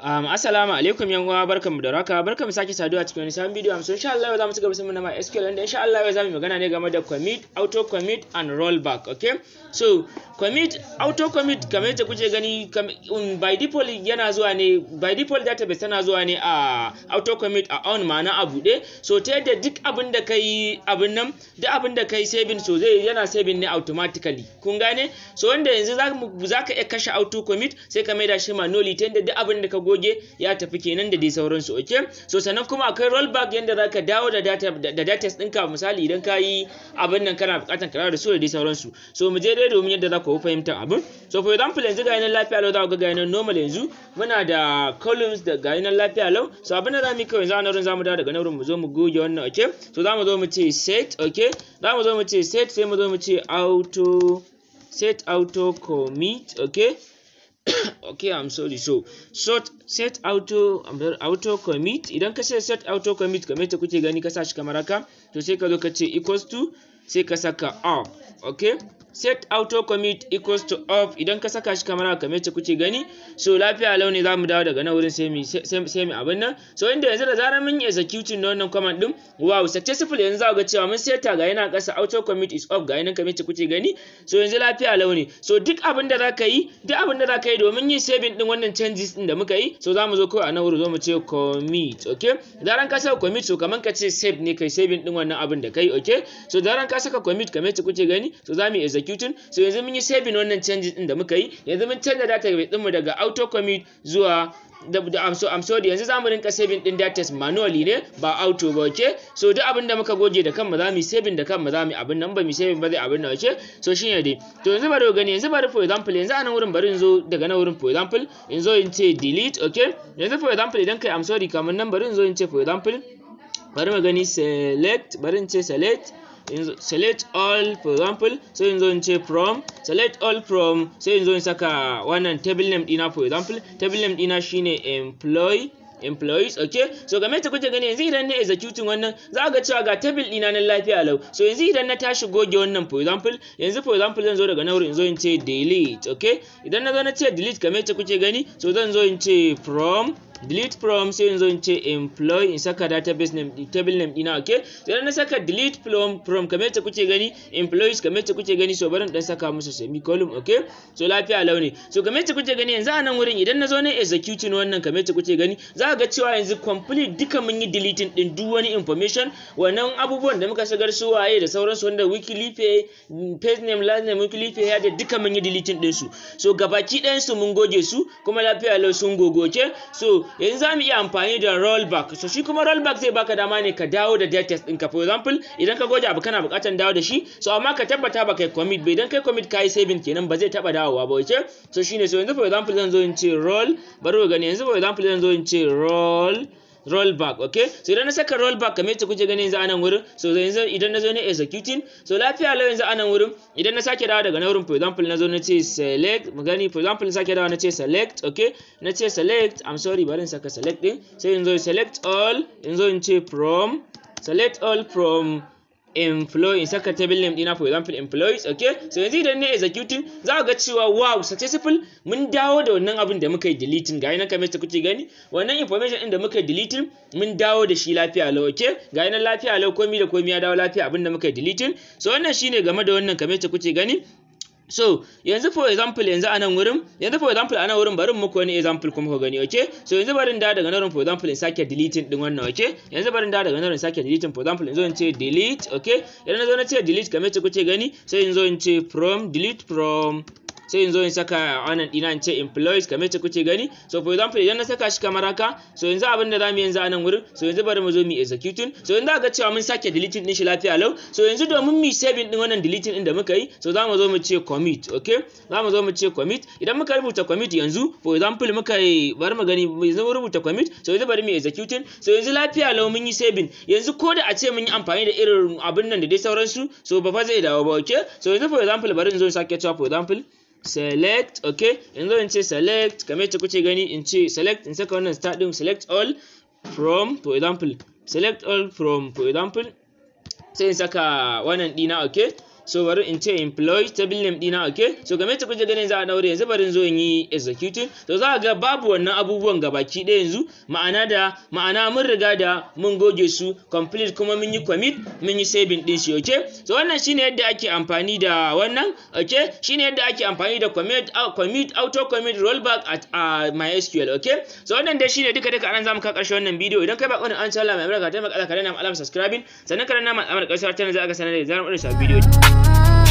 Assalamu alaikum yan uwa, barkanmu da raka, barkanmu sake saduwa cikin wani sabon bidiyo. So insha Allah za mu ci gaba da MySQL, wanda insha Allah za mu magana ne game da commit, auto commit and rollback. Okay, so commit, auto commit kamar yadda kuke gani by default yana zuwa ne, by default database tana zuwa ne a auto commit a on, ma'ana a buɗe. So ta yadda duk abin da kai duk abin da kai saving, so yana saving ne automatically, kun gane? So wanda yanzu za ka iya kashe auto commit sai ka maida shi manually, ta yadda duk abin da ka goge ya tafi kenan da dai sauransu. Okay, so sannan kuma akwai rollback yanda za ka dawo da data ɗinka, misali idan ka yi abin nan kana buƙatar ka dawo da su da dai sauransu. So mu je dai domin yadda za ku fahimta abin. So for example yanzu ga yanan lafiya lau, za ku ga yanan normal, yanzu muna da columns da ga yanan lafiya lau. So abin da za mu yi kawai, za mu dawo daga nan mu zo mu goge wannan. Okay, so za mu zo mu ce set. Okay, za mu zo mu ce set, sai mu zo mu ce set auto commit. Okay, okay, I'm sorry. So set auto commit. Idan ka ce set auto commit kamar yadda kuke gani, ka sa shi kamar haka, to sai ka zo ka ce equals to, sai ka saka off. Okay, set auto commit equals to off. Idan ka saka shi kamar haka kamar yadda kuke gani, so lafiya lau ne za mu dawo daga nan wurin sai mu abin nan. So inda yanzu da zarar mun yi executing na wannan command din, wow, successful, yanzu za ku ga cewa mun seta ga yana ƙasa, auto commit is off ga yana kamar yadda kuke gani. So yanzu lafiya lau ne. So duk abin da za ka yi domin yin saving din wannan changes din da muka yi, so za mu zo kawai a nan wurin zo mu ce commit. Okay, zaran ka saka commit, so kamar ka ce save ne kai saving din wannan abin da kai. Okay, so zaran ka saka commit kamar yadda kuke gani, so za mu yi executing. So yanzu mun yi saving wannan changes din da muka yi, yanzu mun canza database din mu daga auto commit zuwa I'm sorry, yanzu za mu rinka saving din data manually ne, ba auto ba. Okay, so duk abin da muka goge da kanmu za mu yi saving da kanmu, za mu yi abin nan, ba mu saving ba zai abin nan. Okay, so shine dai. To yanzu bari gani, yanzu bari for example, yanzu a nan wurin bari in zo daga nan wurin for example in zo in ce delete. Okay, yanzu for example idan kai I'm sorry kamar nan bari in zo in ce for example, bari mu gani select, bari in ce select all for example, sai in zo in ce from, select all from, sai in zo in saka wannan table name dina for example, table name dina shine employees. Okay, so game ta kuke gani, yanzu idan na executing wannan za ga cewa ga table dina nan lafiya lau. So yanzu idan na tashi goge wannan for example, yanzu for example zan zo daga nan wurin in zo in ce delete. Okay, idan na zo na ce delete kamar ta kuke gani, so zan zo in ce delete from, sai in zo in ce employee, in saka database name, table name dina. Okay, so idan na saka delete from kamar ta kuke gani, employees kamar ta kuke gani, so bari dan saka musu semicolon. Okay, so lafiya lau ne. So kamar ta kuke gani yanzu a nan wurin idan na zo na executing wannan kamar ta kuke gani, za ga cewa yanzu complete duka mun yi deleting din duk wani information, wannan abubuwan da muka shigar su waye da sauransu, wanda weekly pay, page name, last name, weekly pay ya da duka mun yi deleting din su. So gabaki ɗayan su mun goge su kuma lafiya lau sun gogoke. So yanzu za mu iya amfani da rollback. So shi kuma rollback zai baka dama ne ka dawo da data ɗinka. For example idan ka goge abu kana buƙatar dawo da shi, so amma ka tabbata ba kai commit ba. Idan kai commit kai saving kenan ba zai taɓa dawowa ba. Okay, so shine, so yanzu for example zan zo in ce bari ku gani, yanzu for example zan zo in ce rollback. Okay, so idan na saka rollback kamar yadda kuke gani yanzu a nan wurin, so yanzu idan na zo na executing, so lafiya lau yanzu a nan wurin idan na sake dawo daga nan wurin, for example na zo na ce select, mu gani for example na sake dawo na ce select. Okay, na ce select, I'm sorry bari in saka select din, sai in zo select all, in zo in ce from, select all from employee, in saka table name dina for example employees. Okay, so yanzu idan ne executing za ga cewa wow, successful, mun dawo da wannan abin da muka yi deleting. Ga yana kamar ta kuke gani, wannan information din da muka yi deleting mun dawo da shi lafiya lau. Okay, ga yana lafiya lau, komai da komai ya dawo lafiya, abin da muka yi deleting. So wannan shine game da wannan kamar ta kuke gani. So yanzu for example yanzu a nan wurin bari muku wani example kuma ku gani. Okay, so yanzu bari in dawo daga nan wurin for example in sake deleting din wannan. Okay, yanzu bari in dawo daga nan wurin in sake deleting, for example in zo in ce delete. Okay, idan na zo na ce delete kamar ta kuke gani, sai in zo in ce delete from, sai in zo in saka wannan dina in ce employees kamar ta kuke gani. So for example idan na saka shi kamar haka, so yanzu abin da zamu yanzu a nan wurin, so yanzu bari mu zo mu executing. So yanzu ga cewa mun sake deleting din shi lafiya lau. So yanzu domin mu saving din wannan deleting din da muka yi, so zamu zo mu ce commit. Okay, zamu zo mu ce commit. Idan muka rubuta commit yanzu for example bari mu gani, yanzu mu rubuta commit, so yanzu bari mu executing. So yanzu lafiya lau mun yi saving. Yanzu ko da a ce mun yi amfani da irin abin nan da dai sauransu, so ba fa zai dawo ba. Okay, so yanzu for example bari in zo in sake cewa for example select. Okay, yanzu in ce select kamar yadda kuke gani, in ce select, in saka wannan start din select all from, for example select all from, for example sai in saka wannan dina. Okay, so bari in ce employee table name dina. Okay, so game ta kuje ganin za a daure yanzu bari in zo in yi executing, to za ga babu wannan abubuwan gabaki ɗaya yanzu, ma'ana mun riga da mun goge su complete kuma mun yi commit mun yi saving din shi. Okay, so wannan shine yadda ake amfani da wannan. Okay, shine yadda ake amfani da commit, auto commit, rollback at MySQL. Okay, so wannan dai shine duka anan zamu ka karshe wannan bidiyo. Idan kai ba wannan an channel mai amurka taimaka ka danna alamar subscribing, sannan ka danna alamar karshe channel za ka sanar da zaran mun sa bidiyo.